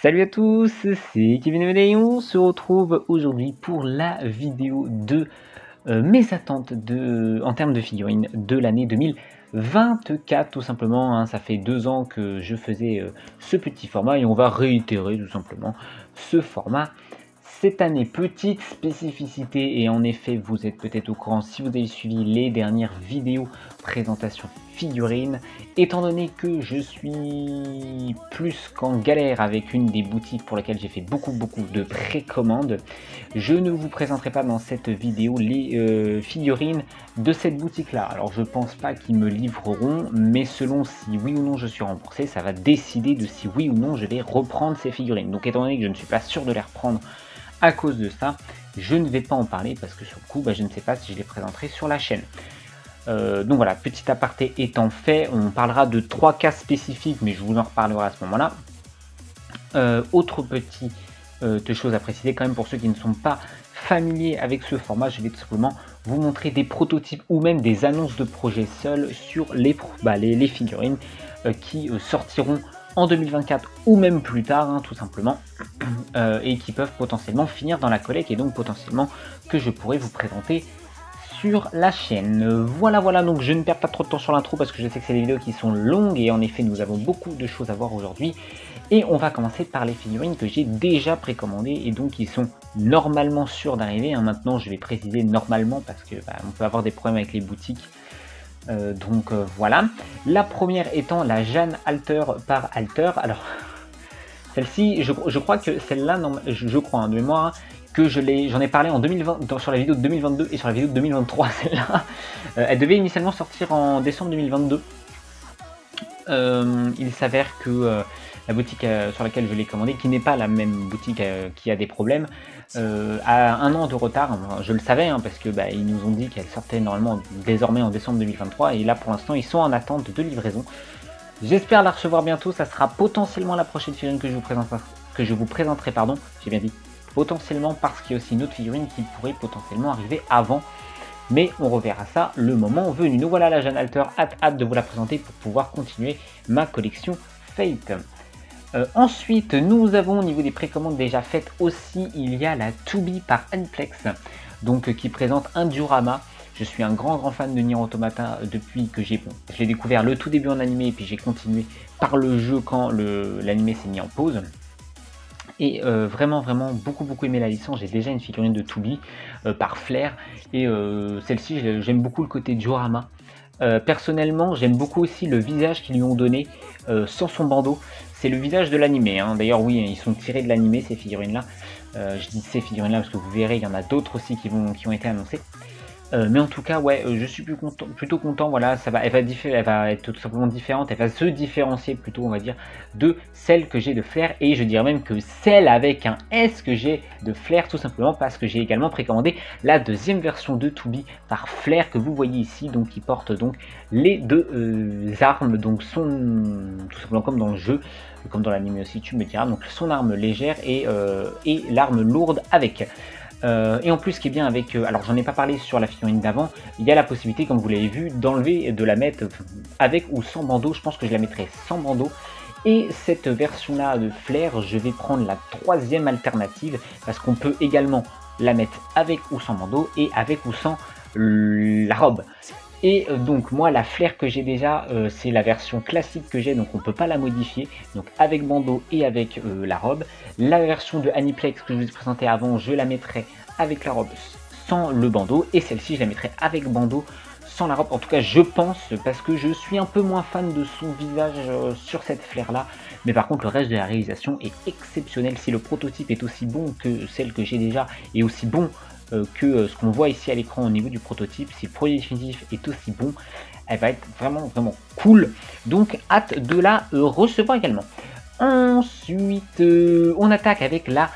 Salut à tous, c'est Kevin et on se retrouve aujourd'hui pour la vidéo de mes attentes en termes de figurines de l'année 2024 tout simplement. Hein. Ça fait 2 ans que je faisais ce petit format et on va réitérer tout simplement ce format cette année. Petite spécificité, et en effet vous êtes peut-être au courant si vous avez suivi les dernières vidéos présentation figurines, étant donné que je suis plus qu'en galère avec une des boutiques pour laquelle j'ai fait beaucoup de précommandes, je ne vous présenterai pas dans cette vidéo les figurines de cette boutique là. Alors je pense pas qu'ils me livreront, mais selon si oui ou non je suis remboursé, ça va décider de si oui ou non je vais reprendre ces figurines. Donc étant donné que je ne suis pas sûr de les reprendre à cause de ça, je ne vais pas en parler parce que sur le coup je ne sais pas si je les présenterai sur la chaîne. Donc voilà, petit aparté étant fait, on parlera de 3 cas spécifiques, mais je vous en reparlerai à ce moment-là. Autre petite chose à préciser quand même pour ceux qui ne sont pas familiers avec ce format, je vais tout simplement vous montrer des prototypes ou même des annonces de projets seuls sur les figurines qui sortiront en 2024 ou même plus tard, hein, tout simplement, et qui peuvent potentiellement finir dans la collecte et donc potentiellement que je pourrais vous présenter sur la chaîne. Voilà, donc je ne perds pas trop de temps sur l'intro parce que je sais que c'est des vidéos qui sont longues et en effet nous avons beaucoup de choses à voir aujourd'hui. Et on va commencer par les figurines que j'ai déjà précommandées et donc qui sont normalement sûres d'arriver. Hein. Maintenant je vais préciser normalement parce que on peut avoir des problèmes avec les boutiques. Voilà. La première étant la Jeanne Alter par Alter. Alors celle-ci, je crois que celle-là, je crois de mémoire, que j'en ai parlé en 2020, sur la vidéo de 2022 et sur la vidéo de 2023, celle-là. Elle devait initialement sortir en décembre 2022. Il s'avère que la boutique sur laquelle je l'ai commandée, qui n'est pas la même boutique qui a des problèmes, a 1 an de retard. Je le savais parce que ils nous ont dit qu'elle sortait normalement désormais en décembre 2023 et là pour l'instant ils sont en attente de livraison. J'espère la recevoir bientôt, ça sera potentiellement la prochaine figurine que je vous présenterai, pardon, j'ai bien dit potentiellement parce qu'il y a aussi une autre figurine qui pourrait potentiellement arriver avant, mais on reverra ça le moment venu. Nous voilà la Jeanne Alter, hâte de vous la présenter pour pouvoir continuer ma collection Fate. Ensuite, nous avons au niveau des précommandes déjà faites aussi, il y a la To Be par Aniplex, donc qui présente un diorama. Je suis un grand fan de Nier Automata depuis que je l'ai découvert le tout début en animé et puis j'ai continué par le jeu quand l'animé s'est mis en pause. Et vraiment beaucoup aimé la licence. J'ai déjà une figurine de To Be par Flair et celle-ci j'aime beaucoup le côté diorama. Personnellement j'aime beaucoup aussi le visage qu'ils lui ont donné sans son bandeau. C'est le visage de l'animé, hein. D'ailleurs oui, ils sont tirés de l'animé ces figurines là. Je dis ces figurines là parce que vous verrez il y en a d'autres aussi qui ont été annoncées. Mais en tout cas, ouais, je suis plutôt content. Voilà, elle va être tout simplement différente. Elle va se différencier plutôt, on va dire, de celle que j'ai de Flair. Et je dirais même que celle avec un S que j'ai de Flair, tout simplement parce que j'ai également précommandé la deuxième version de To Be par Flair que vous voyez ici, donc qui porte donc les 2 armes, donc tout simplement comme dans le jeu, comme dans l'anime aussi, tu me diras, donc son arme légère et l'arme lourde avec. Et en plus, ce qui est bien avec, alors j'en ai pas parlé sur la figurine d'avant, il y a la possibilité, comme vous l'avez vu, d'enlever et de la mettre avec ou sans bandeau. Je pense que je la mettrai sans bandeau. Et cette version là de Flair, je vais prendre la 3e alternative parce qu'on peut également la mettre avec ou sans bandeau et avec ou sans la robe. Et donc moi la Flair que j'ai déjà, c'est la version classique que j'ai, donc on ne peut pas la modifier, donc avec bandeau et avec la robe. La version de Aniplex que je vous ai présenté avant, je la mettrai avec la robe sans le bandeau, et celle-ci je la mettrai avec bandeau sans la robe. En tout cas je pense, parce que je suis un peu moins fan de son visage sur cette Flair là, mais par contre le reste de la réalisation est exceptionnel. Si le prototype est aussi bon que celle que j'ai déjà et aussi bon que ce qu'on voit ici à l'écran au niveau du prototype, si le produit définitif est aussi bon, elle va être vraiment cool. Donc hâte de la recevoir également. Ensuite, on attaque avec la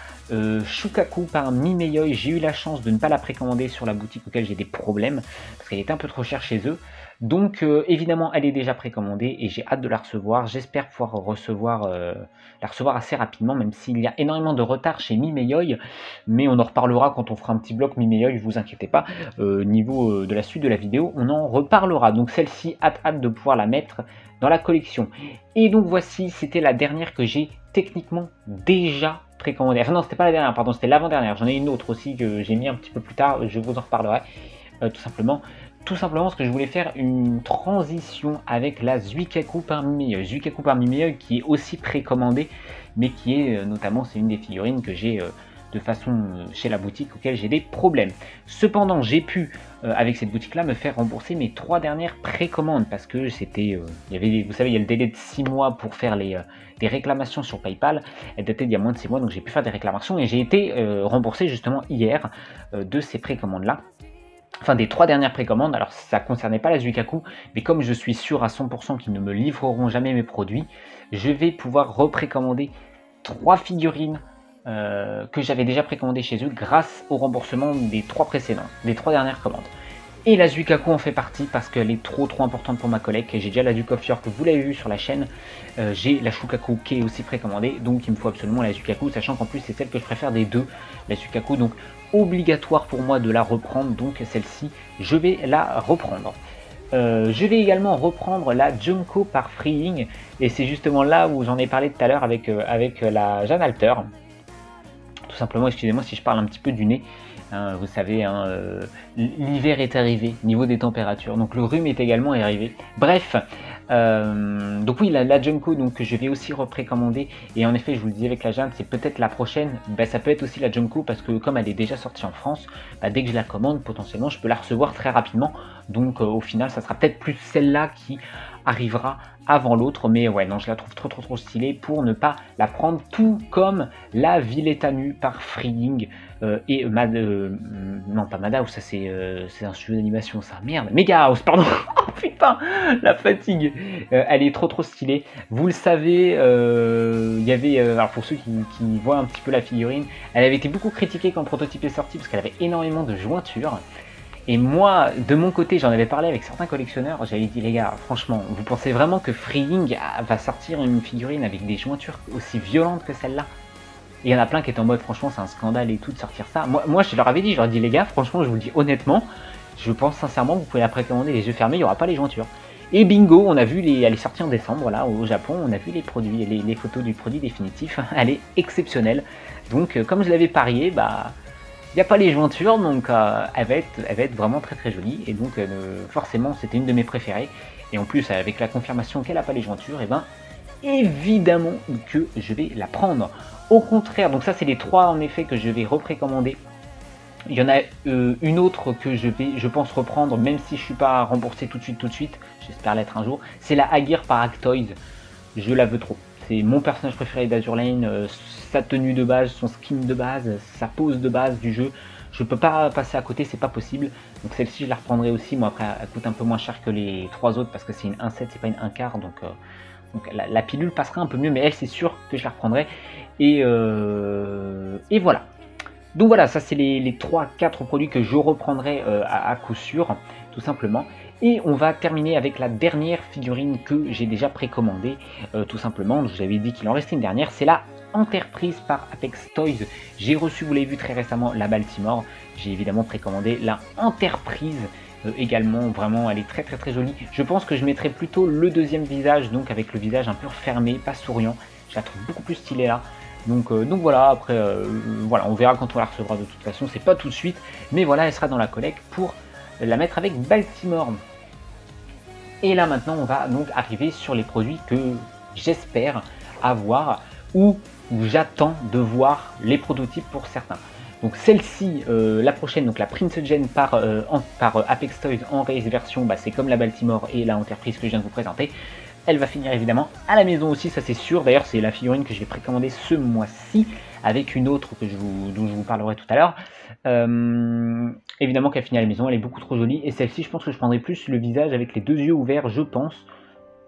Shukaku par Mimeyoi. J'ai eu la chance de ne pas la précommander sur la boutique auquel j'ai des problèmes parce qu'elle était un peu trop chère chez eux. Donc évidemment elle est déjà précommandée et j'ai hâte de la recevoir. J'espère pouvoir la recevoir assez rapidement, même s'il y a énormément de retard chez Mimeyoi, mais on en reparlera quand on fera un petit bloc Mimeyoi, vous inquiétez pas. Niveau de la suite de la vidéo, on en reparlera. Donc celle-ci, hâte de pouvoir la mettre dans la collection. Et donc voici, c'était la dernière que j'ai techniquement déjà précommandée. Enfin non, c'était pas la dernière, pardon, c'était l'avant-dernière. J'en ai une autre aussi que j'ai mis un petit peu plus tard, je vous en reparlerai tout simplement. Tout simplement parce que je voulais faire une transition avec la Zuikaku par Mimei. Zuikaku par Mimei qui est aussi précommandée, mais qui est notamment, c'est une des figurines que j'ai de façon chez la boutique auquel j'ai des problèmes. Cependant, j'ai pu, avec cette boutique-là, me faire rembourser mes 3 dernières précommandes parce que c'était, il y avait, vous savez, il y a le délai de 6 mois pour faire des réclamations sur PayPal. Elle datait d'il y a moins de 6 mois, donc j'ai pu faire des réclamations et j'ai été remboursé justement hier de ces précommandes-là. Enfin, des 3 dernières précommandes. Alors, ça ne concernait pas la Zuikaku, mais comme je suis sûr à 100% qu'ils ne me livreront jamais mes produits, je vais pouvoir reprécommander 3 figurines que j'avais déjà précommandées chez eux grâce au remboursement des 3 précédents, des 3 dernières commandes. Et la Zuikaku en fait partie parce qu'elle est trop importante pour ma collecte. J'ai déjà la Ducofior que vous l'avez vu sur la chaîne. J'ai la Shukaku qui est aussi précommandée. Donc il me faut absolument la Zuikaku, sachant qu'en plus c'est celle que je préfère des deux. La Zuikaku, donc obligatoire pour moi de la reprendre. Donc celle-ci, je vais la reprendre. Je vais également reprendre la Junko par Freeing. Et c'est justement là où j'en ai parlé tout à l'heure avec la Jeanne Alter. Tout simplement, excusez-moi si je parle un petit peu du nez. Hein, vous savez, hein, l'hiver est arrivé, niveau des températures, donc le rhume est également arrivé. Bref, donc oui, la Junko, donc, que je vais aussi reprécommander, et en effet, je vous le disais avec la Jeanne, c'est peut-être la prochaine, bah, ça peut être aussi la Junko, parce que comme elle est déjà sortie en France, bah, dès que je la commande, potentiellement, je peux la recevoir très rapidement, donc au final, ça sera peut-être plus celle-là qui arrivera avant l'autre, mais ouais, non, je la trouve trop stylée pour ne pas la prendre, tout comme la Villetanu par Freeing, et non pas Madhouse, ça c'est un studio d'animation, ça, merde, Mega House, pardon. Oh putain, la fatigue, elle est trop stylée. Vous le savez, il y avait, alors pour ceux qui voient un petit peu la figurine, elle avait été beaucoup critiquée quand le prototype est sorti parce qu'elle avait énormément de jointures. Et moi, de mon côté, j'en avais parlé avec certains collectionneurs, j'avais dit les gars, franchement, vous pensez vraiment que Freeing va sortir une figurine avec des jointures aussi violentes que celle-là? Il y en a plein qui étaient en mode, franchement, c'est un scandale et tout de sortir ça. Moi, je leur avais dit, je leur ai dit les gars, franchement, je vous le dis honnêtement, je pense sincèrement que vous pouvez la précommander les yeux fermés, il n'y aura pas les jointures. Et bingo, on a vu, elle est sortie en décembre, là, au Japon, on a vu les produits, les photos du produit définitif, elle est exceptionnelle. Donc, comme je l'avais parié, bah... il n'y a pas les jointures, donc elle va être vraiment très jolie. Et donc forcément c'était une de mes préférées. Et en plus avec la confirmation qu'elle n'a pas les jointures, et ben évidemment que je vais la prendre. Au contraire, donc ça c'est les 3 en effet que je vais reprécommander. Il y en a une autre que je pense reprendre, même si je ne suis pas remboursé tout de suite. J'espère l'être un jour. C'est la Agir par Actoys. Je la veux trop. C'est mon personnage préféré d'Azur Lane, sa tenue de base, son skin de base, sa pose de base du jeu. Je peux pas passer à côté, c'est pas possible. Donc celle-ci je la reprendrai aussi. Moi après elle coûte un peu moins cher que les 3 autres parce que c'est une 1/7, c'est pas une 1/4. Donc la pilule passera un peu mieux, mais elle c'est sûr que je la reprendrai. Et voilà. Donc voilà, ça c'est les 3-4 produits que je reprendrai à coup sûr, tout simplement. Et on va terminer avec la dernière figurine que j'ai déjà précommandée, tout simplement. Je vous avais dit qu'il en restait une dernière, c'est la Enterprise par Apex Toys. J'ai reçu, vous l'avez vu très récemment, la Baltimore. J'ai évidemment précommandé la Enterprise également. Vraiment, elle est très jolie. Je pense que je mettrai plutôt le deuxième visage, donc avec le visage un peu fermé, pas souriant. Je la trouve beaucoup plus stylée là. Donc voilà, après, voilà, on verra quand on la recevra de toute façon. C'est pas tout de suite, mais voilà, elle sera dans la collecte pour la mettre avec Baltimore. Et là maintenant on va donc arriver sur les produits que j'espère avoir ou j'attends de voir les prototypes pour certains. Donc celle-ci, la prochaine, donc la Prince Gen par Apex Toys en race version, bah, c'est comme la Baltimore et la Enterprise que je viens de vous présenter. Elle va finir évidemment à la maison aussi, ça c'est sûr. D'ailleurs c'est la figurine que j'ai précommandée ce mois-ci avec une autre dont je vous parlerai tout à l'heure. Évidemment qu'elle finit à la maison, elle est beaucoup trop jolie. Et celle-ci je pense que je prendrai plus le visage avec les 2 yeux ouverts, je pense.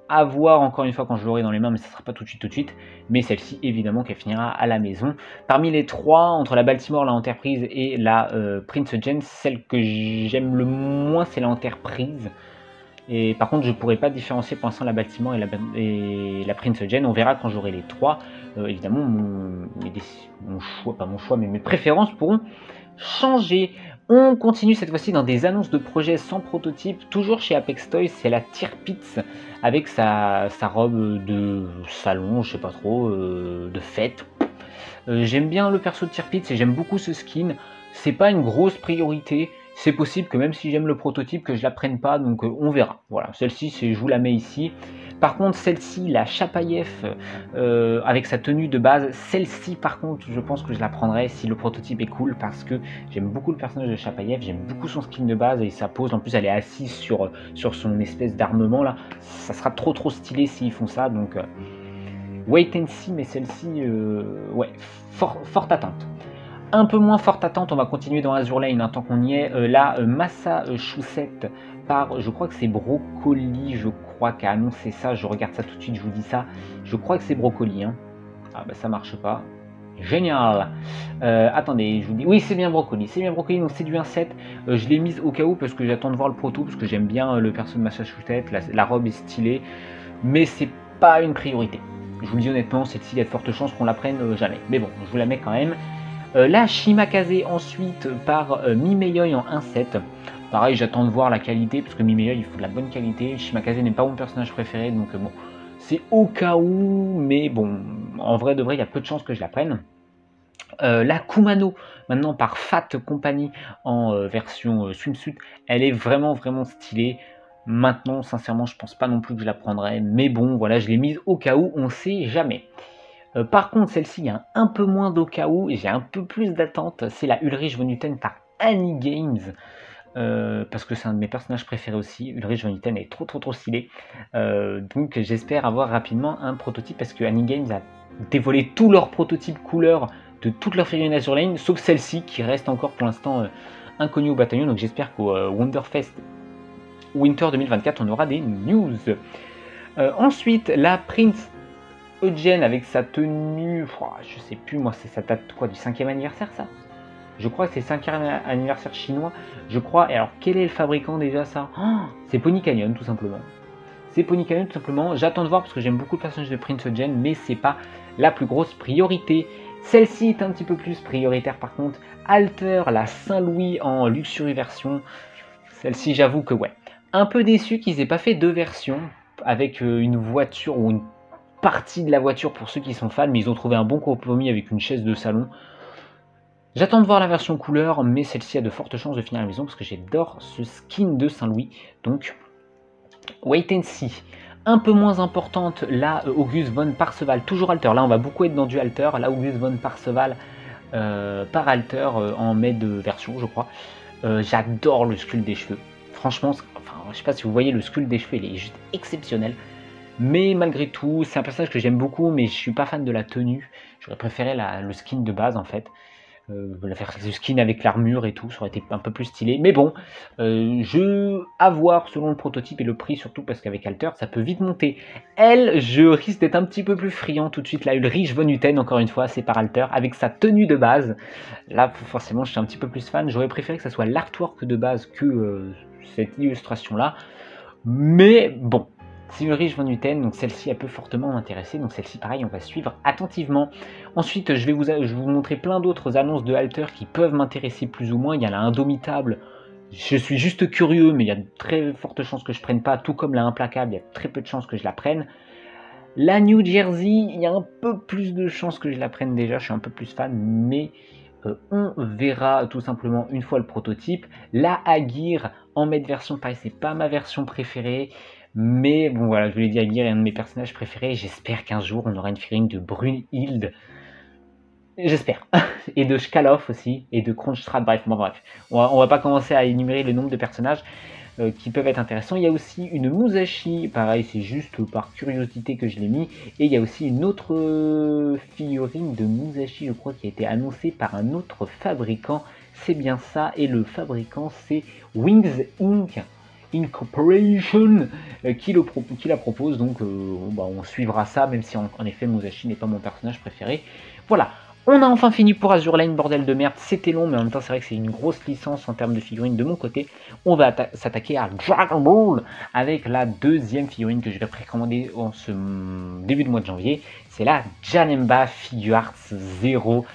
À voir encore une fois quand je l'aurai dans les mains, mais ça sera pas tout de suite. Mais celle-ci évidemment qu'elle finira à la maison. Parmi les 3, entre la Baltimore, la Enterprise et la Prince Gen, celle que j'aime le moins c'est la Enterprise. Et par contre, je pourrais pas différencier pour l'instant la bâtiment et la Prince Gen. On verra quand j'aurai les trois. Évidemment, mon choix, pas mon choix, mais mes préférences pourront changer. On continue cette fois-ci dans des annonces de projets sans prototype, toujours chez Apex Toys, c'est la Tirpitz avec sa robe de salon, je sais pas trop, de fête. J'aime bien le perso de Tirpitz et j'aime beaucoup ce skin. C'est pas une grosse priorité. C'est possible que même si j'aime le prototype, que je la prenne pas, donc on verra. Voilà, celle-ci, je vous la mets ici. Par contre, celle-ci, la Chapayev, avec sa tenue de base, celle-ci, par contre, je pense que je la prendrai si le prototype est cool, parce que j'aime beaucoup le personnage de Chapayev, j'aime beaucoup son skin de base et sa pose. En plus, elle est assise sur son espèce d'armement là. Ça sera trop stylé s'ils font ça, donc wait and see, mais celle-ci, ouais, forte attente. Un peu moins forte attente, on va continuer dans Azur Lane hein, tant qu'on y est. La Massa Chaussette par, je crois que c'est Brocoli, je crois qu'a annoncé ça, je regarde ça tout de suite, je vous dis ça. Je crois que c'est Brocoli. Hein. Ah bah ça marche pas. Génial. Attendez, je vous dis, oui c'est bien Brocoli, donc c'est du 1.7. Je l'ai mise au cas où parce que j'attends de voir le proto, parce que j'aime bien le perso de Massa Chaussette, la robe est stylée, mais c'est pas une priorité. Je vous le dis honnêtement, celle-ci, il y a de fortes chances qu'on la prenne jamais. Mais bon, je vous la mets quand même. La Shimakaze ensuite par Mimeyoi en 1.7. Pareil, j'attends de voir la qualité, parce que Mimeyoi, il faut de la bonne qualité. Shimakaze n'est pas mon personnage préféré, donc bon, c'est au cas où, mais bon, en vrai de vrai, il y a peu de chances que je la prenne. La Kumano, maintenant par Fat Company en version swimsuit, elle est vraiment stylée. Maintenant, sincèrement, je pense pas non plus que je la prendrai, mais bon, voilà, je l'ai mise au cas où, on sait jamais. Par contre, celle-ci, il y a un peu moins d'au cas où, et j'ai un peu plus d'attente, c'est la Ulrich von Hutten par Annie Games, parce que c'est un de mes personnages préférés aussi. Ulrich von Hutten est trop stylé, donc j'espère avoir rapidement un prototype, parce que Annie Games a dévoilé tous leurs prototypes couleurs de toutes leurs figurines Azur Lane, sauf celle-ci, qui reste encore pour l'instant inconnue au bataillon, donc j'espère qu'au Wonderfest Winter 2024, on aura des news. Ensuite, la Prince Eugen avec sa tenue, je sais plus moi, ça date quoi, du 5e anniversaire ça? Je crois que c'est 5e anniversaire chinois, je crois. Et alors quel est le fabricant déjà ça? C'est Pony Canyon tout simplement. C'est Pony Canyon tout simplement, j'attends de voir parce que j'aime beaucoup le personnage de Prince Eugen, mais c'est pas la plus grosse priorité. Celle-ci est un petit peu plus prioritaire par contre. Alter, la Saint-Louis en Luxury version. Celle-ci j'avoue que ouais. Un peu déçu qu'ils aient pas fait deux versions avec une voiture ou une partie de la voiture pour ceux qui sont fans, mais ils ont trouvé un bon compromis avec une chaise de salon. J'attends de voir la version couleur, mais celle-ci a de fortes chances de finir à la maison parce que j'adore ce skin de Saint-Louis. Donc, wait and see. Un peu moins importante, la August von Parseval, toujours Alter. Là, on va beaucoup être dans du Alter. La August von Parseval par Alter en med version, je crois. J'adore le sculpte des cheveux. Franchement, enfin, je sais pas si vous voyez le sculpte des cheveux, il est juste exceptionnel. Mais malgré tout, c'est un personnage que j'aime beaucoup, mais je suis pas fan de la tenue. J'aurais préféré le skin de base en fait. Le skin avec l'armure et tout, ça aurait été un peu plus stylé. Mais bon, à voir selon le prototype et le prix surtout, parce qu'avec Alter, ça peut vite monter. Elle, je risque d'être un petit peu plus friand tout de suite. Là, Ulrich von Hutten, encore une fois, c'est par Alter, avec sa tenue de base. Là, forcément, je suis un petit peu plus fan. J'aurais préféré que ça soit l'artwork de base que cette illustration-là. Mais bon. C'est Ulrich von Hutten, donc celle-ci elle peut fortement m'intéresser, donc celle-ci pareil on va suivre attentivement. Ensuite je vais vous montrer plein d'autres annonces de Alter qui peuvent m'intéresser plus ou moins. Il y a la Indomitable, je suis juste curieux mais il y a de très fortes chances que je prenne pas, tout comme la Implacable, il y a très peu de chances que je la prenne. La New Jersey, il y a un peu plus de chances que je la prenne déjà, je suis un peu plus fan, mais on verra tout simplement une fois le prototype. La Agir en med version, pareil c'est pas ma version préférée. Mais bon voilà, je vous l'ai dit, Agir est un de mes personnages préférés. J'espère qu'un jour on aura une figurine de Brunhild. J'espère. Et de Shkalov aussi. Et de Kronstadt. Bref, bon, bref. On va pas commencer à énumérer le nombre de personnages qui peuvent être intéressants. Il y a aussi une Musashi. Pareil, c'est juste par curiosité que je l'ai mis. Et il y a aussi une autre figurine de Musashi, je crois, qui a été annoncée par un autre fabricant. C'est bien ça. Et le fabricant, c'est Wings Inc. Incorporation qui la propose, donc on suivra ça, même si en effet Musashi n'est pas mon personnage préféré. Voilà, On a enfin fini pour Azur Lane, bordel de merde, c'était long, mais en même temps c'est vrai que c'est une grosse licence en termes de figurines de mon côté. On va s'attaquer à Dragon Ball avec la deuxième figurine que je vais précommander en ce début de mois de janvier. C'est la Janemba Figuarts 0.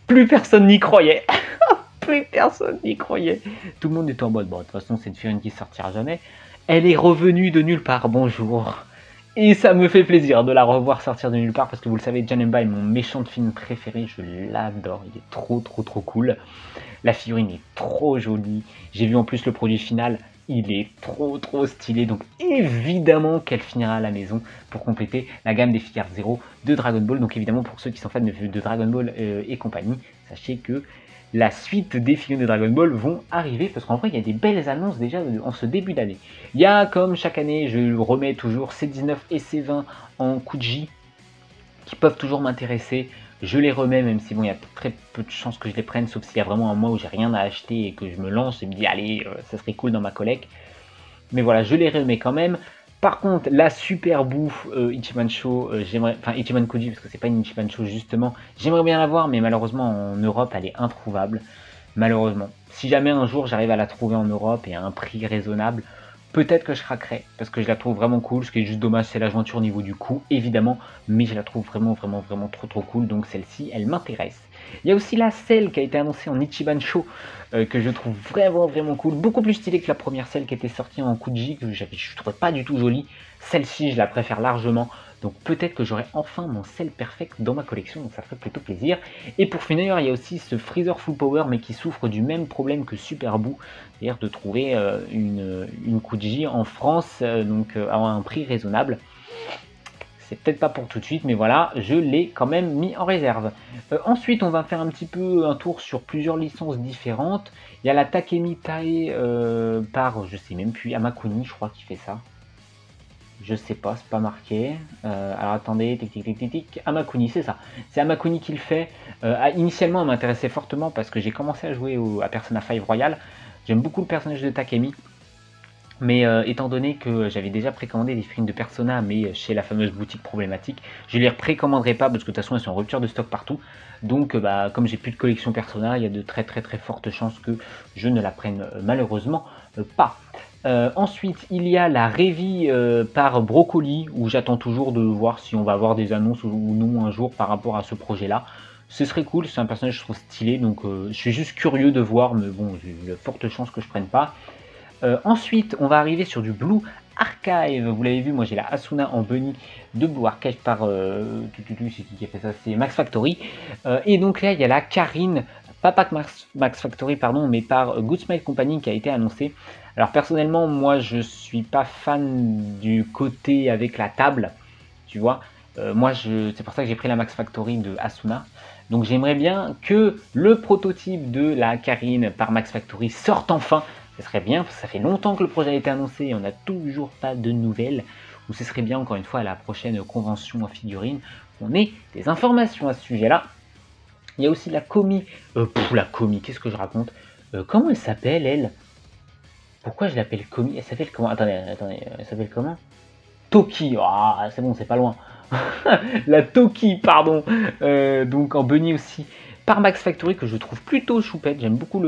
Plus personne n'y croyait. Plus personne n'y croyait. Tout le monde était en mode, bon, de toute façon c'est une figurine qui sortira jamais. Elle est revenue de nulle part, bonjour. Et ça me fait plaisir de la revoir sortir de nulle part parce que vous le savez, Janemba est mon méchant de film préféré, je l'adore, il est trop cool. La figurine est trop jolie, j'ai vu en plus le produit final, il est trop stylé, donc évidemment qu'elle finira à la maison pour compléter la gamme des Figuarts Zero de Dragon Ball. Donc évidemment pour ceux qui sont fans de Dragon Ball et compagnie, sachez que la suite des figurines de Dragon Ball vont arriver, parce qu'en vrai il y a des belles annonces déjà en ce début d'année. Il y a, comme chaque année, je remets toujours C19 et C20 en Kuji, qui peuvent toujours m'intéresser. Je les remets, même si bon, il y a très peu de chances que je les prenne, sauf s'il y a vraiment un mois où j'ai rien à acheter et que je me lance et me dis allez, ça serait cool dans ma collecte. Mais voilà, je les remets quand même. Par contre, la super bouffe Ichiban Show, enfin Ichiban Kuji, parce que c'est pas une Ichiban Show justement, j'aimerais bien la voir, mais malheureusement en Europe, elle est introuvable. Malheureusement. Si jamais un jour j'arrive à la trouver en Europe et à un prix raisonnable, peut-être que je craquerai, parce que je la trouve vraiment cool. Ce qui est juste dommage, c'est la jointure au niveau du cou, évidemment, mais je la trouve vraiment trop cool, donc celle-ci, elle m'intéresse. Il y a aussi la selle qui a été annoncée en Ichiban Show, que je trouve vraiment cool, beaucoup plus stylée que la première selle qui était sortie en Kuji, que je trouvais pas du tout jolie. Celle-ci, je la préfère largement, donc peut-être que j'aurai enfin mon selle perfect dans ma collection, donc ça ferait plutôt plaisir. Et pour finir, il y a aussi ce Freezer Full Power, mais qui souffre du même problème que Super Boo, c'est-à-dire de trouver une Kuji en France, donc à un prix raisonnable. C'est peut-être pas pour tout de suite, mais voilà, je l'ai quand même mis en réserve. Ensuite, on va faire un petit peu un tour sur plusieurs licences différentes. Il y a la Takemi Tae par, je sais même plus, Amakuni, je crois, qui fait ça. Je sais pas, c'est pas marqué. Alors attendez, tic, Amakuni, c'est ça. C'est Amakuni qui le fait. Initialement, elle m'intéressait fortement parce que j'ai commencé à jouer à Persona 5 Royal. J'aime beaucoup le personnage de Takemi. Mais étant donné que j'avais déjà précommandé des figurines de Persona, mais chez la fameuse boutique problématique, je les précommanderai pas parce que de toute façon elles sont en rupture de stock partout. Donc comme j'ai plus de collection Persona, il y a de très fortes chances que je ne la prenne malheureusement pas. Ensuite, il y a la Revi par Broccoli, où j'attends toujours de voir si on va avoir des annonces ou non un jour par rapport à ce projet-là. Ce serait cool, c'est un personnage que je trouve stylé, donc je suis juste curieux de voir, mais bon, j'ai de fortes chances que je prenne pas. Ensuite, on va arriver sur du Blue Archive. Vous l'avez vu, moi j'ai la Asuna en bunny de Blue Archive par c'est qui a fait ça, c'est Max Factory. Et donc là, il y a la Karine, pas Max Factory, pardon, mais par Good Smile Company qui a été annoncée. Alors personnellement, moi je suis pas fan du côté avec la table, tu vois. C'est pour ça que j'ai pris la Max Factory de Asuna. Donc j'aimerais bien que le prototype de la Karine par Max Factory sorte enfin. Ce serait bien, parce que ça fait longtemps que le projet a été annoncé et on n'a toujours pas de nouvelles. Ou ce serait bien, encore une fois, à la prochaine convention en figurine, qu'on ait des informations à ce sujet-là. Il y a aussi la Komi. La Komi, qu'est-ce que je raconte Comment elle s'appelle, elle? Pourquoi je l'appelle Komi? Elle s'appelle comment? Attendez, elle s'appelle comment? Toki. Ah, c'est bon, c'est pas loin. La Toki, pardon. Donc en bunny aussi. Par Max Factory, que je trouve plutôt choupette. J'aime beaucoup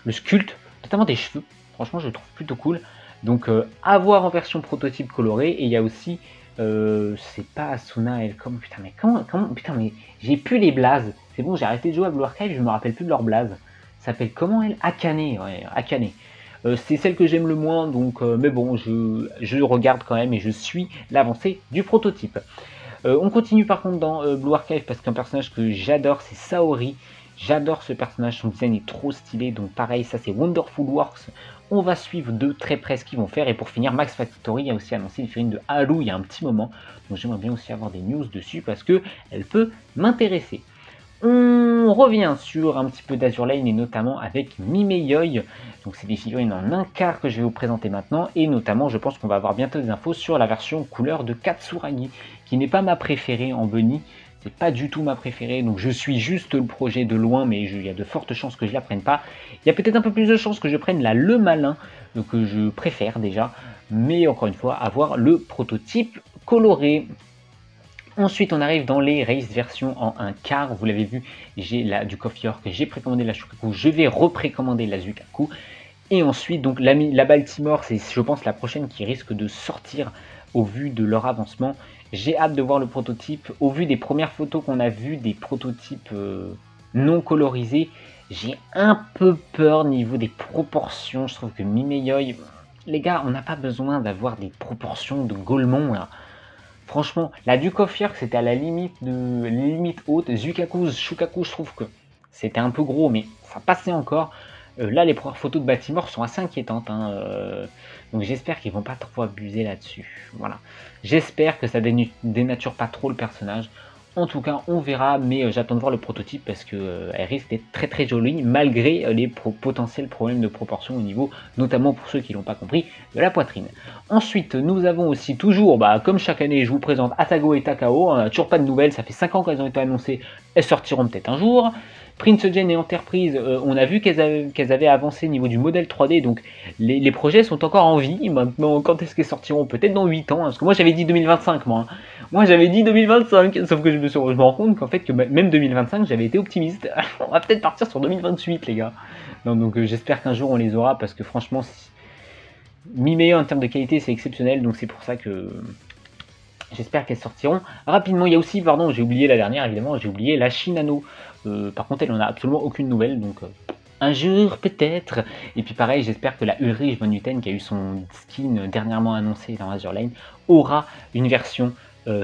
le sculpte, notamment des cheveux. Franchement, je le trouve plutôt cool. Donc, à voir en version prototype colorée. Et il y a aussi, c'est pas Asuna, elle, comment, putain, mais comment, putain, mais j'ai plus les blazes. C'est bon, j'ai arrêté de jouer à Blue Archive, je me rappelle plus de leur blaze. Ça s'appelle comment elle? Akane, ouais, Akane. C'est celle que j'aime le moins, donc, mais bon, je regarde quand même et je suis l'avancée du prototype. On continue par contre dans Blue Archive parce qu'un personnage que j'adore, c'est Saori. J'adore ce personnage, son design est trop stylé, donc pareil, ça c'est Wonderful Works. On va suivre de très près ce qu'ils vont faire. Et pour finir, Max Factory a aussi annoncé une figurine de Haru il y a un petit moment. Donc j'aimerais bien aussi avoir des news dessus parce qu'elle peut m'intéresser. On revient sur un petit peu d'Azur Lane et notamment avec Mimeyoi. Donc c'est des figurines en un quart que je vais vous présenter maintenant. Et notamment, je pense qu'on va avoir bientôt des infos sur la version couleur de Katsuragi, qui n'est pas ma préférée en bunny. C'est pas du tout ma préférée, donc je suis juste le projet de loin, mais il y a de fortes chances que je la prenne pas. Il y a peut-être un peu plus de chances que je prenne la Le Malin, que je préfère déjà, mais encore une fois, avoir le prototype coloré. Ensuite, on arrive dans les race versions en 1 quart. Vous l'avez vu, j'ai la du Coffee York, j'ai précommandé la Shukaku, je vais reprécommander la Zukaku. Et ensuite, donc la Baltimore, c'est je pense la prochaine qui risque de sortir au vu de leur avancement. J'ai hâte de voir le prototype. Au vu des premières photos qu'on a vues, des prototypes non colorisés, j'ai un peu peur niveau des proportions. Je trouve que Mimeyoi, les gars, on n'a pas besoin d'avoir des proportions de Golemon là. Franchement, la Duke of York, c'était à la limite haute. Zukaku, Shukaku, je trouve que c'était un peu gros, mais ça passait encore. Là, les premières photos de Baltimore sont assez inquiétantes, hein, donc j'espère qu'ils vont pas trop abuser là-dessus. Voilà. J'espère que ça dénature pas trop le personnage. En tout cas, on verra, mais j'attends de voir le prototype parce que elle risque d'être très très jolie, malgré les potentiels problèmes de proportion au niveau, notamment pour ceux qui l'ont pas compris, de la poitrine. Ensuite, nous avons aussi toujours, comme chaque année, je vous présente Atago et Takao. Toujours pas de nouvelles, ça fait 5 ans qu'elles ont été annoncées, elles sortiront peut-être un jour. Prince Gen et Enterprise, on a vu qu'elles avaient avancé au niveau du modèle 3D, donc les projets sont encore en vie. Maintenant, quand est-ce qu'elles sortiront? Peut-être dans 8 ans, hein, parce que moi j'avais dit 2025, moi. Hein. Moi j'avais dit 2025, sauf que je me rends compte qu'en fait, que même 2025, j'avais été optimiste. On va peut-être partir sur 2028, les gars. Non, donc j'espère qu'un jour on les aura, parce que franchement, mi-meilleur en termes de qualité, c'est exceptionnel, donc c'est pour ça que j'espère qu'elles sortiront rapidement. Il y a aussi, pardon, j'ai oublié la dernière, évidemment, j'ai oublié la Shinano. Par contre, elle n'en a absolument aucune nouvelle, donc un jour peut-être. Et puis pareil, j'espère que la Ulrich von Hutten, qui a eu son skin dernièrement annoncé dans Azure Lane, aura une version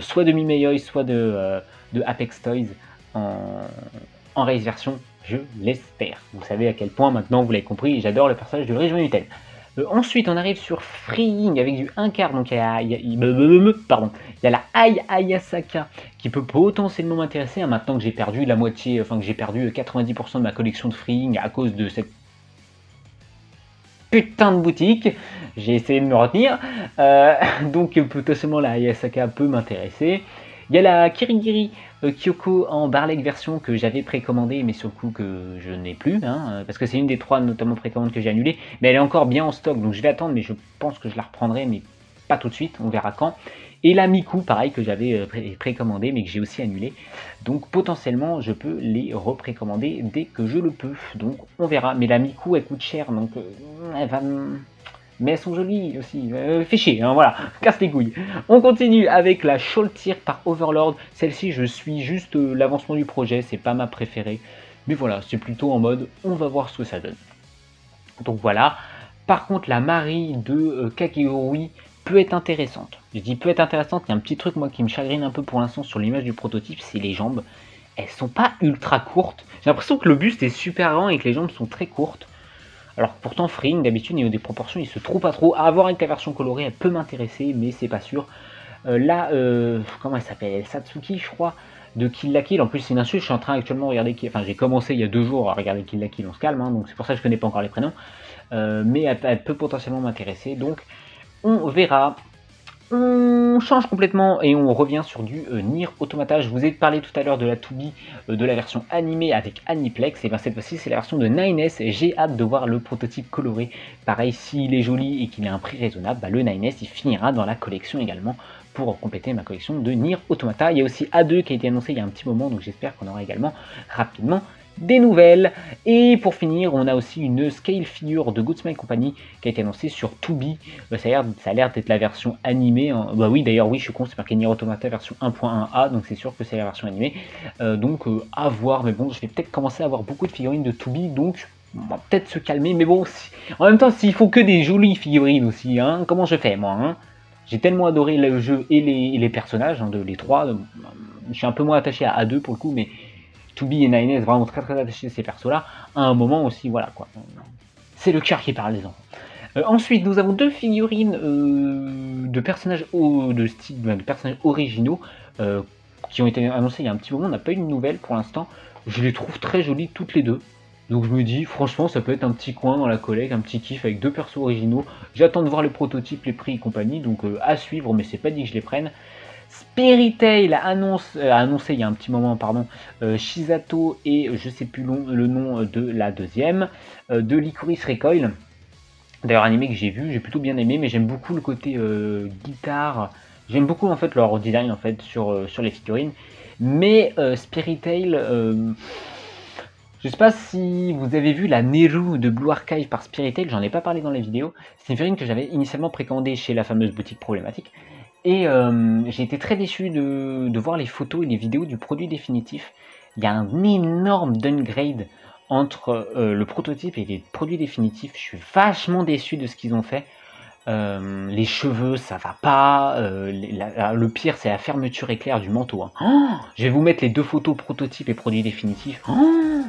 soit de Mimeyoi, soit de Apex Toys en race version, je l'espère. Vous savez à quel point maintenant, vous l'avez compris, j'adore le personnage de Ulrich von Hutten. Ensuite, on arrive sur Freeing avec du 1 quart, donc il y a la Ai Ayasaka qui peut potentiellement m'intéresser, hein, maintenant que j'ai perdu la moitié, enfin que j'ai perdu 90% de ma collection de Freeing à cause de cette putain de boutique. J'ai essayé de me retenir, donc potentiellement la Ayasaka peut m'intéresser. Il y a la Kirigiri Kyoko en Barlek version que j'avais précommandé, mais sur le coup que je n'ai plus, hein, parce que c'est une des 3 notamment précommandes que j'ai annulées, mais elle est encore bien en stock, donc je vais attendre, mais je pense que je la reprendrai, mais pas tout de suite, on verra quand. Et la Miku, pareil, que j'avais précommandé, mais que j'ai aussi annulé, donc potentiellement je peux les reprécommander dès que je le peux, donc on verra. Mais la Miku elle coûte cher, donc elle va mais elles sont jolies aussi, fais chier, hein, voilà, casse les couilles. On continue avec la Sholtir par Overlord. Celle-ci, je suis juste l'avancement du projet, c'est pas ma préférée. Mais voilà, c'est plutôt en mode, on va voir ce que ça donne. Donc voilà. Par contre, la Marie de Kakegurui peut être intéressante. Je dis peut être intéressante, il y a un petit truc moi qui me chagrine un peu pour l'instant sur l'image du prototype, c'est les jambes. Elles sont pas ultra courtes. J'ai l'impression que le buste est super grand et que les jambes sont très courtes. Alors pourtant Freeing d'habitude niveau des proportions il se trouve pas trop. À voir avec la version colorée elle peut m'intéresser mais c'est pas sûr. Là, comment elle s'appelle, Satsuki je crois, de Kill la Kill. En plus c'est une insulte, je suis en train actuellement de regarder, enfin j'ai commencé il y a 2 jours à regarder Kill la Kill, on se calme, hein, donc c'est pour ça que je connais pas encore les prénoms. Mais elle peut potentiellement m'intéresser, donc on verra. On change complètement et on revient sur du Nier Automata. Je vous ai parlé tout à l'heure de la 2B, de la version animée avec Aniplex. Et bien cette fois-ci c'est la version de 9S. J'ai hâte de voir le prototype coloré. Pareil, s'il est joli et qu'il a un prix raisonnable, le 9S il finira dans la collection également pour compléter ma collection de Nier Automata. Il y a aussi A2 qui a été annoncé il y a un petit moment, donc j'espère qu'on aura également rapidement des nouvelles. Et pour finir, on a aussi une scale figure de Good Smile Company qui a été annoncée sur 2B. Ça a l'air d'être la version animée. Hein. Bah oui, d'ailleurs, oui, je suis con, c'est marqué Nier Automata version 1.1a, donc c'est sûr que c'est la version animée. Donc à voir, mais bon, je vais peut-être commencer à avoir beaucoup de figurines de 2B, donc on va peut-être se calmer. Mais bon, en même temps, s'il faut que des jolies figurines aussi, hein, comment je fais moi hein. J'ai tellement adoré le jeu et les personnages, hein, les 3. Je suis un peu moins attaché à A2 pour le coup, mais 2B et 9S vraiment très très attachés à ces persos là, à un moment aussi, voilà quoi. C'est le cœur qui parle les enfants. Ensuite, nous avons 2 figurines de personnages de personnages originaux qui ont été annoncés il y a un petit moment. On n'a pas eu de nouvelles pour l'instant. Je les trouve très jolies toutes les deux. Donc je me dis, franchement, ça peut être un petit coin dans la collecte, un petit kiff avec 2 persos originaux. J'attends de voir les prototypes, les prix et compagnie, donc à suivre, mais c'est pas dit que je les prenne. Spirit Tail a annoncé il y a un petit moment, pardon, Shizato et je sais plus le nom de la deuxième, de Licorice Recoil. D'ailleurs, animé que j'ai vu, j'ai plutôt bien aimé, mais j'aime beaucoup le côté guitare, J'aime beaucoup en fait leur design en fait sur les figurines. Mais Spirit Tail, je sais pas si vous avez vu la Neru de Blue Archive par Spirit Tail, j'en ai pas parlé dans les vidéos. C'est une figurine que j'avais initialement précommandée chez la fameuse boutique problématique. Et j'ai été très déçu de voir les photos et les vidéos du produit définitif. Il y a un énorme downgrade entre le prototype et les produits définitifs. Je suis vachement déçu de ce qu'ils ont fait. Les cheveux, ça va pas. Le pire, c'est la fermeture éclair du manteau. Hein. Oh, je vais vous mettre les deux photos prototype et produit définitif. Oh,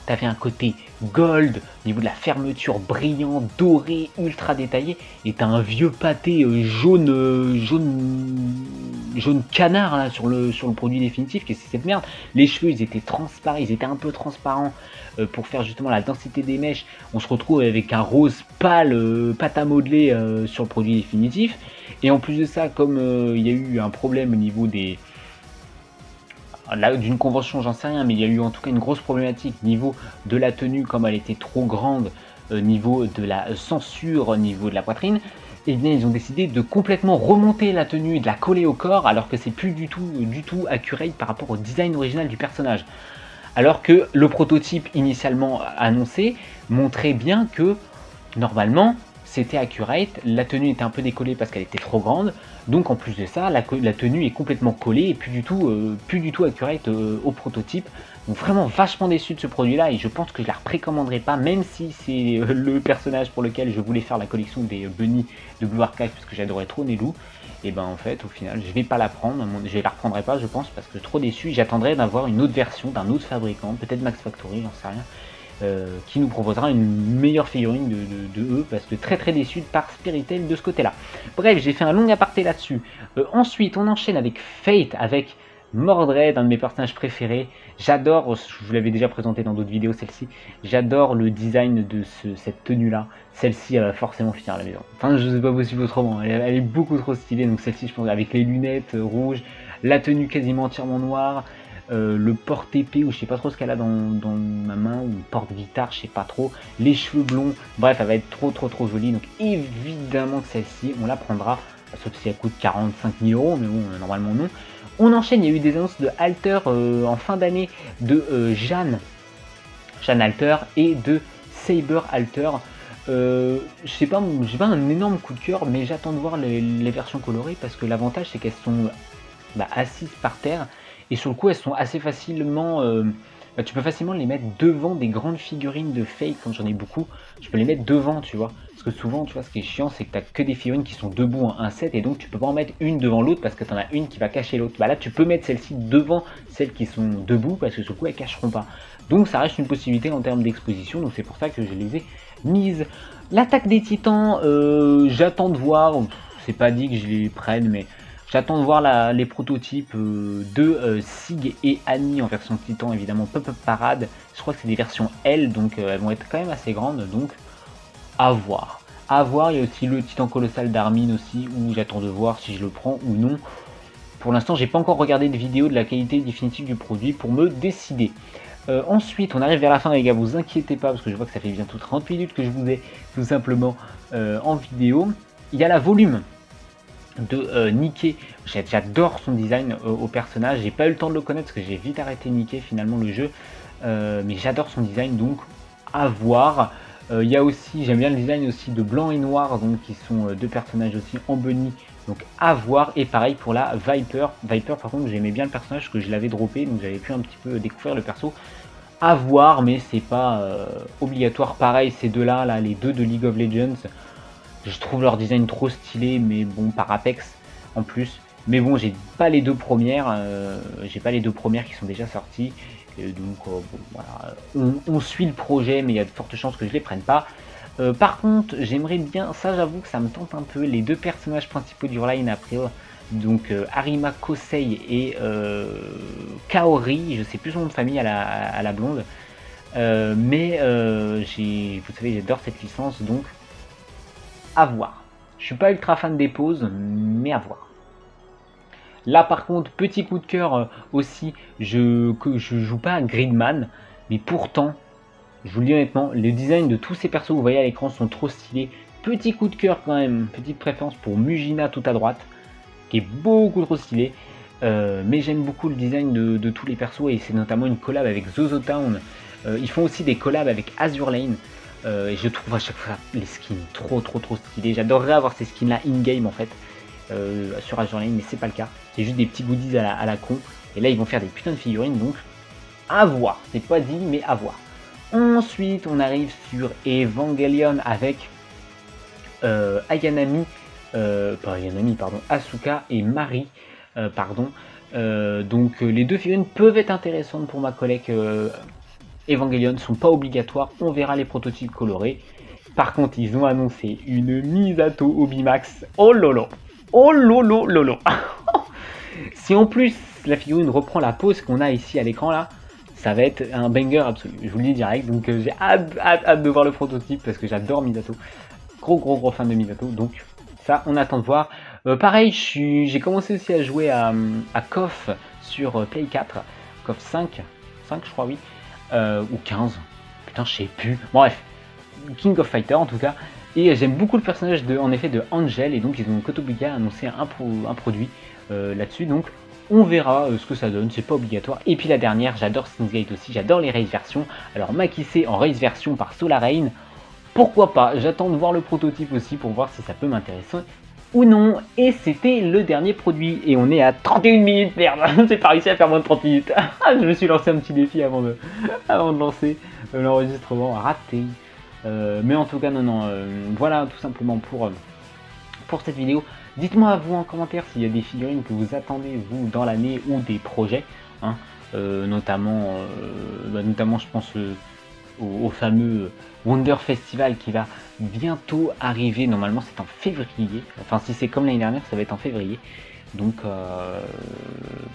t'avais un côté gold, au niveau de la fermeture brillant, doré, ultra détaillé, et t'as un vieux pâté jaune canard là, sur le produit définitif. Qu'est-ce que c'est cette merde? Les cheveux, ils étaient transparents, ils étaient un peu transparents pour faire justement la densité des mèches. On se retrouve avec un rose pâle, pâte à modeler sur le produit définitif. Et en plus de ça, comme il y a eu un problème au niveau des d'une convention, j'en sais rien, mais il y a eu en tout cas une grosse problématique niveau de la tenue, comme elle était trop grande, niveau de la censure, au niveau de la poitrine. Et bien ils ont décidé de complètement remonter la tenue et de la coller au corps, alors que c'est plus du tout accurate par rapport au design original du personnage. Alors que le prototype initialement annoncé montrait bien que normalement c'était accurate, la tenue était un peu décollée parce qu'elle était trop grande, donc en plus de ça, la tenue est complètement collée et plus du tout accurate au prototype. Donc vraiment vachement déçu de ce produit là, et je pense que je la précommanderai pas, même si c'est le personnage pour lequel je voulais faire la collection des bunnies de Blue Archive, parce que j'adorais trop Nelu. Et ben en fait au final je vais pas la prendre, je la reprendrai pas je pense, parce que trop déçu. J'attendrai d'avoir une autre version d'un autre fabricant, peut-être Max Factory, j'en sais rien. Qui nous proposera une meilleure figurine de eux, parce que très déçu par Spirit Tail de ce côté là. Bref, j'ai fait un long aparté là-dessus. Ensuite on enchaîne avec Fate, avec Mordred, un de mes personnages préférés. J'adore, je vous l'avais déjà présenté dans d'autres vidéos, celle-ci. J'adore le design de cette tenue là. Celle-ci elle va forcément finir à la maison. Enfin je sais pas possible autrement, elle est beaucoup trop stylée. Donc celle-ci je pense avec les lunettes rouges, la tenue quasiment entièrement noire, le porte-épée, ou je sais pas trop ce qu'elle a dans ma main, ou porte-guitare, je sais pas trop, les cheveux blonds, bref elle va être trop jolie. Donc évidemment que celle-ci on la prendra, sauf si elle coûte 45 000 €, mais bon normalement non. On enchaîne, il y a eu des annonces de Alter en fin d'année de Jeanne Alter et de Saber Alter. Je sais pas, j'ai pas un énorme coup de cœur, mais j'attends de voir les versions colorées, parce que l'avantage c'est qu'elles sont assises par terre, et sur le coup elles sont assez facilement, tu peux facilement les mettre devant des grandes figurines de Fate. Quand j'en ai beaucoup, je peux les mettre devant, tu vois, parce que souvent tu vois ce qui est chiant c'est que t'as que des figurines qui sont debout en un set, et donc tu peux pas en mettre une devant l'autre parce que t'en as une qui va cacher l'autre. Bah là tu peux mettre celle-ci devant celles qui sont debout, parce que sur le coup elles cacheront pas, donc ça reste une possibilité en termes d'exposition. Donc c'est pour ça que je les ai mises. L'attaque des titans, j'attends de voir, c'est pas dit que je les prenne, mais j'attends de voir les prototypes de Sig et Annie en version Titan, évidemment Pop-Up Parade. Je crois que c'est des versions L, donc elles vont être quand même assez grandes, donc à voir. À voir, il y a aussi le Titan Colossal d'Armin aussi, où j'attends de voir si je le prends ou non. Pour l'instant, j'ai pas encore regardé de vidéo de la qualité définitive du produit pour me décider. Ensuite, on arrive vers la fin les gars, vous inquiétez pas, parce que je vois que ça fait bientôt 30 minutes que je vous ai tout simplement en vidéo. Il y a la volume de Niké. J'adore son design au personnage. J'ai pas eu le temps de le connaître parce que j'ai vite arrêté Niké finalement le jeu, mais j'adore son design, donc à voir. Il y a aussi, j'aime bien le design aussi de blanc et noir, donc qui sont deux personnages aussi en bunny, donc à voir. Et pareil pour la Viper. Viper par contre j'aimais bien le personnage parce que je l'avais droppé, donc j'avais pu un petit peu découvrir le perso. À voir, mais c'est pas obligatoire. Pareil, ces deux là, les deux de League of Legends, je trouve leur design trop stylé, mais bon, par Apex en plus. Mais bon, j'ai pas les deux premières, qui sont déjà sorties. Et donc, bon, voilà, on suit le projet, mais il y a de fortes chances que je les prenne pas. Par contre, j'aimerais bien, ça j'avoue que ça me tente un peu, les deux personnages principaux du line après, donc Arima Kosei et Kaori, je sais plus son nom de famille à la blonde. Mais vous savez, j'adore cette licence, donc à voir. Je suis pas ultra fan des poses, mais à voir. Là par contre, petit coup de cœur aussi, je joue pas à Gridman, mais pourtant, je vous le dis honnêtement, les designs de tous ces persos que vous voyez à l'écran sont trop stylés. Petit coup de cœur quand même, petite préférence pour Mujina tout à droite, qui est beaucoup trop stylé. Mais j'aime beaucoup le design de tous les persos et c'est notamment une collab avec ZoZoTown. Ils font aussi des collabs avec Azur Lane. Et je trouve à chaque fois les skins trop stylés. J'adorerais avoir ces skins là in-game en fait sur Azur Lane, mais c'est pas le cas. C'est juste des petits goodies à la con. Et là ils vont faire des putains de figurines, donc à voir. C'est pas dit, mais à voir. Ensuite on arrive sur Evangelion avec Ayanami, pas Ayanami, pardon, Asuka et Mari, donc les deux figurines peuvent être intéressantes pour ma collègue Evangelion, sont pas obligatoires, on verra les prototypes colorés. Par contre, ils ont annoncé une Misato Obimax. Oh lolo, oh lolo lolo. Si en plus la figurine reprend la pose qu'on a ici à l'écran là, ça va être un banger absolu. Je vous le dis direct, donc j'ai hâte de voir le prototype parce que j'adore Misato. Gros fan de Misato, donc ça on attend de voir. Pareil, j'ai commencé aussi à jouer à KOF sur Play 4, KOF 5 je crois, oui. Ou 15, putain je sais plus, bon, bref, King of Fighter en tout cas, et j'aime beaucoup le personnage en effet de Angel, et donc ils ont Kotobukiya annoncé un produit là-dessus, donc on verra ce que ça donne, c'est pas obligatoire. Et puis la dernière, j'adore Steins aussi, j'adore les race versions, alors Makise en race version par Solarrain, pourquoi pas, j'attends de voir le prototype aussi pour voir si ça peut m'intéresser ou non, et c'était le dernier produit, et on est à 31 minutes, merde, j'ai pas réussi à faire moins de 30 minutes, je me suis lancé un petit défi avant de lancer l'enregistrement, raté, mais en tout cas, non, voilà tout simplement pour cette vidéo. Dites-moi à vous en commentaire s'il y a des figurines que vous attendez, vous, dans l'année, ou des projets, hein, notamment je pense au fameux Wonder Festival qui va bientôt arriver. Normalement c'est en février, enfin si c'est comme l'année dernière ça va être en février, donc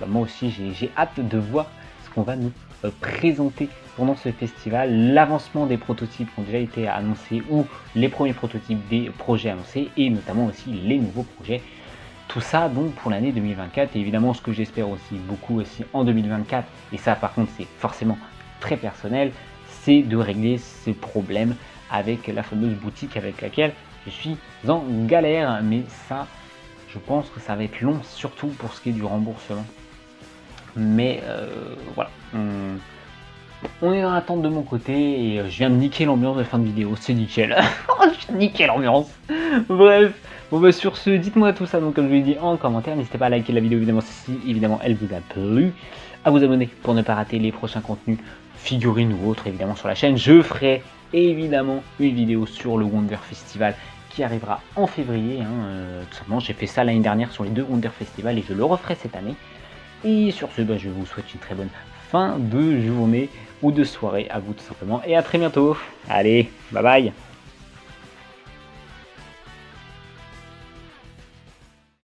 moi aussi j'ai hâte de voir ce qu'on va nous présenter pendant ce festival, l'avancement des prototypes qui ont déjà été annoncés ou les premiers prototypes des projets annoncés et notamment aussi les nouveaux projets. Tout ça donc pour l'année 2024 et évidemment ce que j'espère aussi beaucoup aussi en 2024, et ça par contre c'est forcément très personnel, c'est de régler ces problèmes avec la fameuse boutique avec laquelle je suis en galère, mais ça je pense que ça va être long, surtout pour ce qui est du remboursement, mais voilà, on est dans l'attente de mon côté et je viens de niquer l'ambiance de fin de vidéo, c'est nickel. Je niqué l'ambiance. Bref, bon bah sur ce, dites-moi tout ça donc comme je vous l'ai dit en commentaire, n'hésitez pas à liker la vidéo évidemment si évidemment elle vous a plu, à vous abonner pour ne pas rater les prochains contenus, figurines ou autres évidemment sur la chaîne. Je ferai évidemment une vidéo sur le Wonder Festival qui arrivera en février, tout simplement j'ai fait ça l'année dernière sur les deux Wonder Festival et je le referai cette année. Et sur ce, je vous souhaite une très bonne fin de journée ou de soirée à vous tout simplement et à très bientôt. Allez, bye bye.